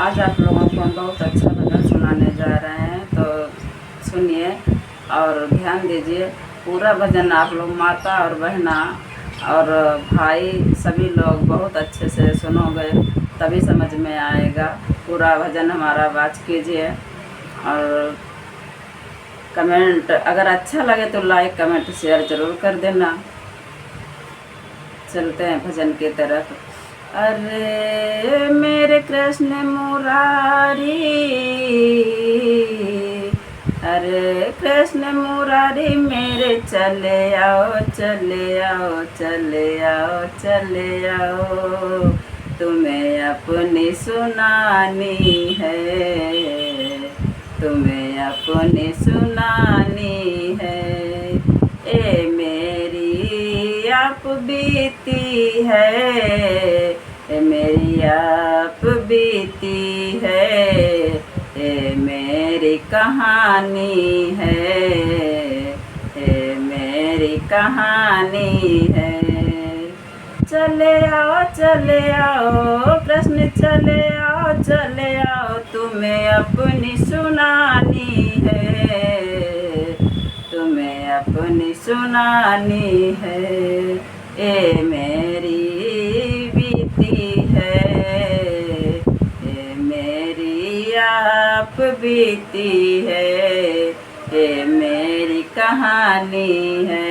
आज आप लोगों को हम बहुत अच्छा भजन सुनाने जा रहे हैं, तो सुनिए और ध्यान दीजिए। पूरा भजन आप लोग माता और बहना और भाई सभी लोग बहुत अच्छे से सुनोगे, तभी समझ में आएगा। पूरा भजन हमारा वाच कीजिए और कमेंट अगर अच्छा लगे तो लाइक कमेंट शेयर ज़रूर कर देना। चलते हैं भजन की तरफ। अरे मेरे कृष्ण मुरारी, अरे कृष्ण मुरारी मेरे चले आओ चले आओ चले आओ चले आओ, तुम्हें अपनी सुनानी है, तुम्हें अपनी सुनानी है। ए मेरी आप बीती है, ए मेरी आप बीती है, ए मेरी कहानी है, ए मेरी कहानी है। चले आओ कृष्ण चले आओ, तुम्हें अपनी सुनानी है, तुम्हें अपनी सुनानी है। ए मेरी बीती है, ए मेरी आप बीती है, ए मेरी कहानी है,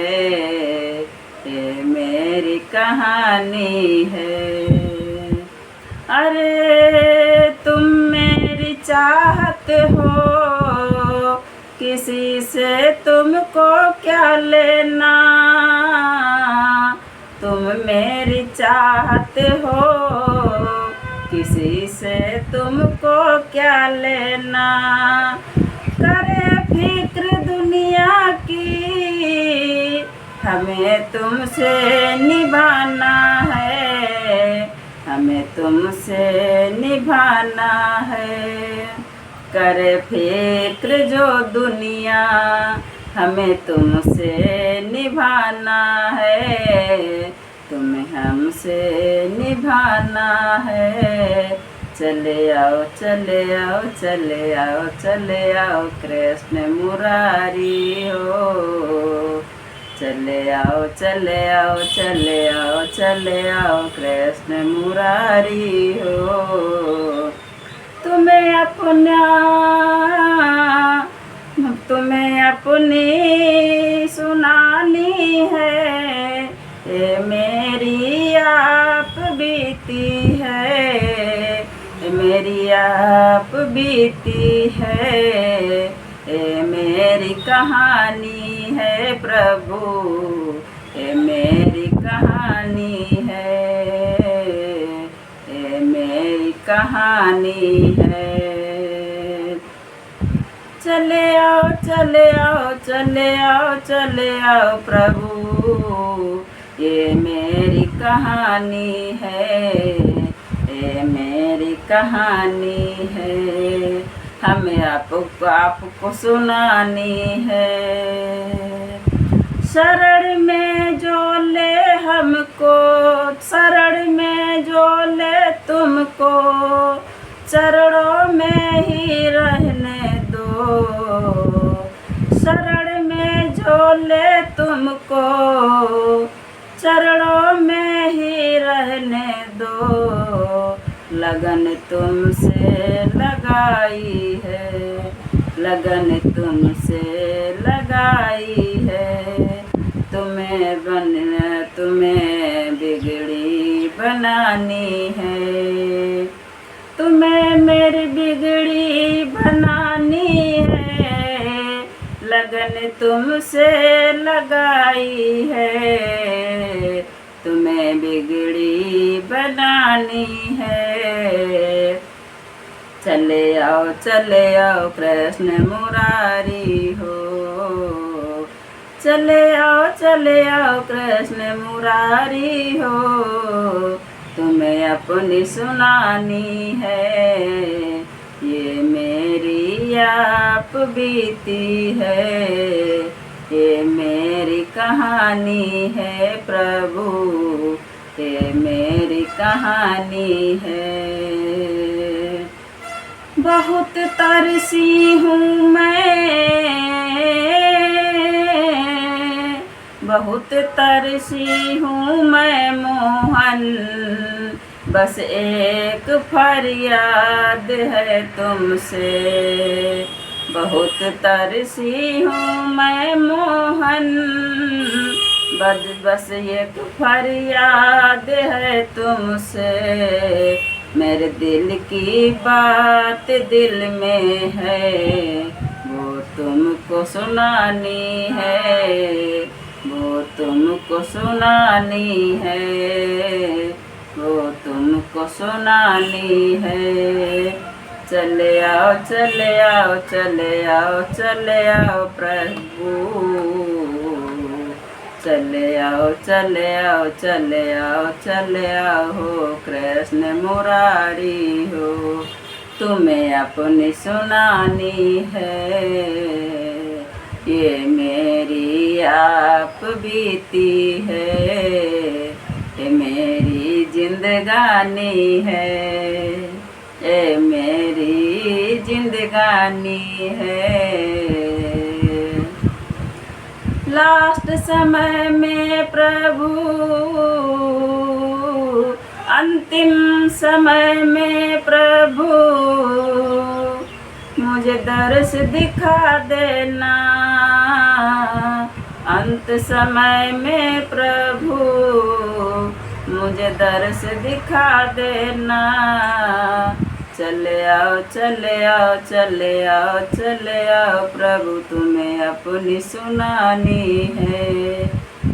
ए मेरी कहानी है। अरे तुम मेरी चाहत हो, किसी से तुमको क्या लेना, तुम मेरी चाहत हो, किसी से तुमको क्या लेना। करे फिक्र दुनिया की, हमें तुमसे निभाना है, हमें तुमसे निभाना है। करे फिक्र जो दुनिया, हमें तुमसे निभाना है, तुम्हें हमसे निभाना है। चले आओ चले आओ चले आओ चले आओ कृष्ण मुरारी हो, चले आओ चले आओ चले आओ चले आओ कृष्ण मुरारी हो। तुम्हें अपना, तुम्हें अपनी सुनानी है, ए मेरी आप बीती है, ए मेरी आप बीती है, ए मेरी कहानी है प्रभु, ए मेरी कहानी है, ए मेरी कहानी है। चले आओ चले आओ चले आओ चले आओ प्रभु, ये मेरी कहानी है, ये मेरी कहानी है। हमें आपको सुनानी है। शरण में जो ले हमको, शरण में जो ले तुमको, चरणों में ही रहने दो, शरण में जो ले तुमको, चरणों में ही रहने दो। लगन तुमसे लगाई है, लगन तुमसे लगाई है, तुम्हें बिगड़ी बनानी है, तुम्हें मेरी बिगड़ी बनानी है। लगन तुमसे लगाई है, तुम्हें बिगड़ी बनानी है। चले आओ कृष्ण मुरारी हो, चले आओ कृष्ण मुरारी हो, तुम्हें अपनी सुनानी है, ये मेरी आप बीती है, ये मेरी कहानी है प्रभु, ये मेरी कहानी है। बहुत तरसी हूँ मैं, बहुत तरसी हूँ मैं मोहन, बस एक फरियाद है तुमसे। बहुत तरसी हूँ मैं मोहन, बस एक फरियाद है तुमसे। मेरे दिल की बात दिल में है, वो तुमको सुनानी है, वो तुमको सुनानी है, वो तुमको सुनानी है। चले आओ चले आओ चले आओ चले आओ प्रभु, चले आओ चले आओ चले आओ चले आओ हो कृष्ण मुरारी हो, तुम्हें अपनी सुनानी है। ये मेरी आप बीती है, ये मेरी जिंदगानी है, ये मेरी जिंदगानी है। लास्ट समय में प्रभु, अंतिम समय में प्रभु, मुझे दर्श दिखा देना। अंत समय में प्रभु, मुझे दर्श दिखा देना। चले आओ चले आओ चले आओ चले आओ प्रभु, तुम्हें अपनी सुनानी है।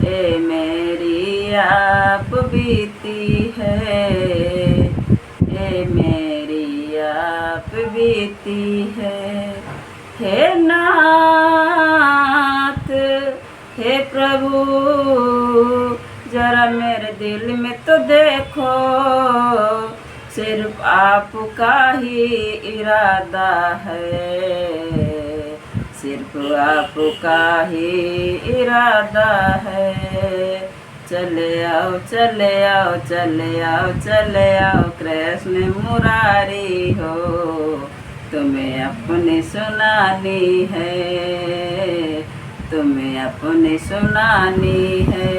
ए मेरी आप बीती है, ए मेरी आप बीती है। हे नाथ हे प्रभु, जरा मेरे दिल में तो देखो, सिर्फ आपका ही इरादा है, सिर्फ आपका ही इरादा है। चले आओ चले आओ चले आओ चले आओ कृष्ण मुरारी हो, तुम्हें अपनी सुनानी है, तुम्हें अपनी सुनानी है।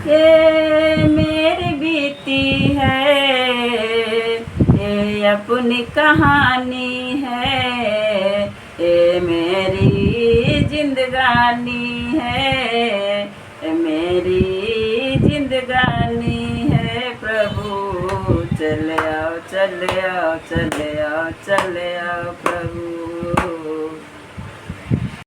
ये मेरी बीती है, ये अपनी कहानी है, ये मेरी जिंदगानी है, ये मेरी जिंदगानी है। प्रभु चले आओ चले आओ चले आओ चले आओ प्रभु।